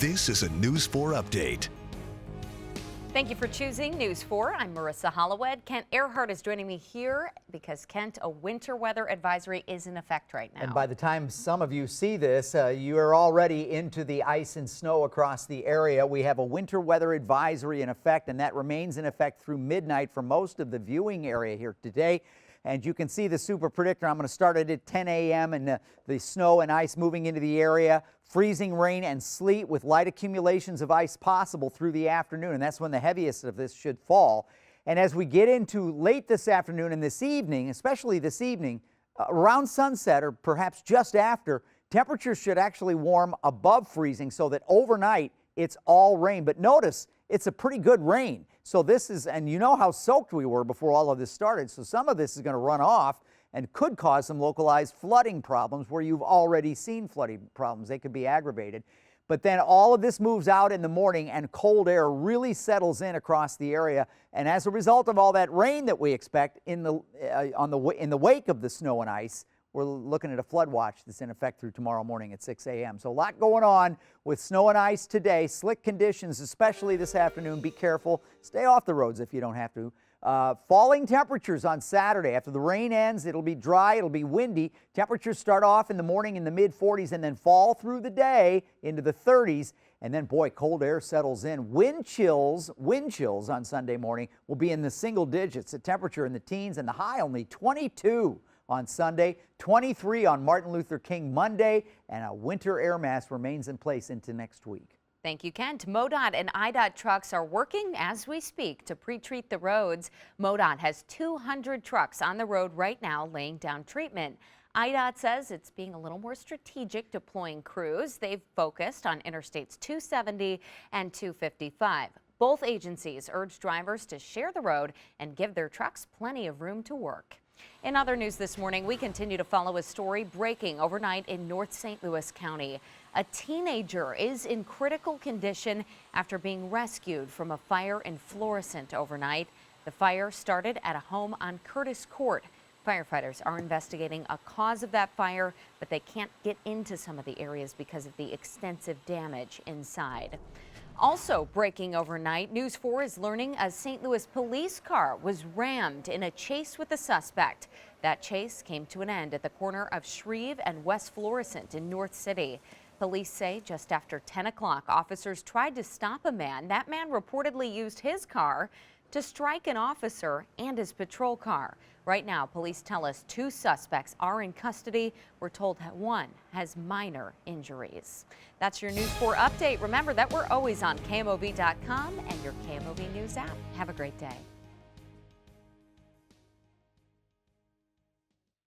This is a News 4 update. Thank you for choosing News 4. I'm Marissa Hollowed. Kent Earhart is joining me here because, Kent, a winter weather advisory is in effect right now. And by the time some of you see this, you are already into the ice and snow across the area. We have a winter weather advisory in effect, and that remains in effect through midnight for most of the viewing area here today. And you can see the super predictor. I'm going to start it at 10 a.m. and the snow and ice moving into the area. Freezing rain and sleet with light accumulations of ice possible through the afternoon. And that's when the heaviest of this should fall. And as we get into late this afternoon and this evening, especially this evening, around sunset or perhaps just after, temperatures should actually warm above freezing so that overnight it's all rain. But notice it's a pretty good rain. So this is, and you know how soaked we were before all of this started. So some of this is going to run off and could cause some localized flooding problems where you've already seen flooding problems. They could be aggravated. But then all of this moves out in the morning and cold air really settles in across the area. And as a result of all that rain that we expect in the wake of the snow and ice, we're looking at a flood watch that's in effect through tomorrow morning at 6 a.m. So a lot going on with snow and ice today. Slick conditions, especially this afternoon. Be careful. Stay off the roads if you don't have to. Falling temperatures on Saturday. After the rain ends, it'll be dry, it'll be windy. Temperatures start off in the morning in the mid-40s and then fall through the day into the 30s. And then, boy, cold air settles in. Wind chills on Sunday morning will be in the single digits. The temperature in the teens and the high only 22 on Sunday, 23 on Martin Luther King Monday, and a winter air mass remains in place into next week. Thank you, Kent. MoDOT and IDOT trucks are working as we speak to pre-treat the roads. MoDOT has 200 trucks on the road right now laying down treatment. IDOT says it's being a little more strategic deploying crews. They've focused on Interstates 270 and 255. Both agencies urge drivers to share the road and give their trucks plenty of room to work. In other news this morning, we continue to follow a story breaking overnight in North St. Louis County. A teenager is in critical condition after being rescued from a fire in Florissant overnight. The fire started at a home on Curtis Court. Firefighters are investigating a cause of that fire, but they can't get into some of the areas because of the extensive damage inside. Also breaking overnight, News 4 is learning a St. Louis police car was rammed in a chase with a suspect. That chase came to an end at the corner of Shreve and West Florissant in North City. Police say just after 10 o'clock, officers tried to stop a man. That man reportedly used his car to strike an officer and his patrol car. Right now, police tell us 2 suspects are in custody. We're told one has minor injuries. That's your News 4 update. Remember that we're always on KMOV.com and your KMOV News app. Have a great day.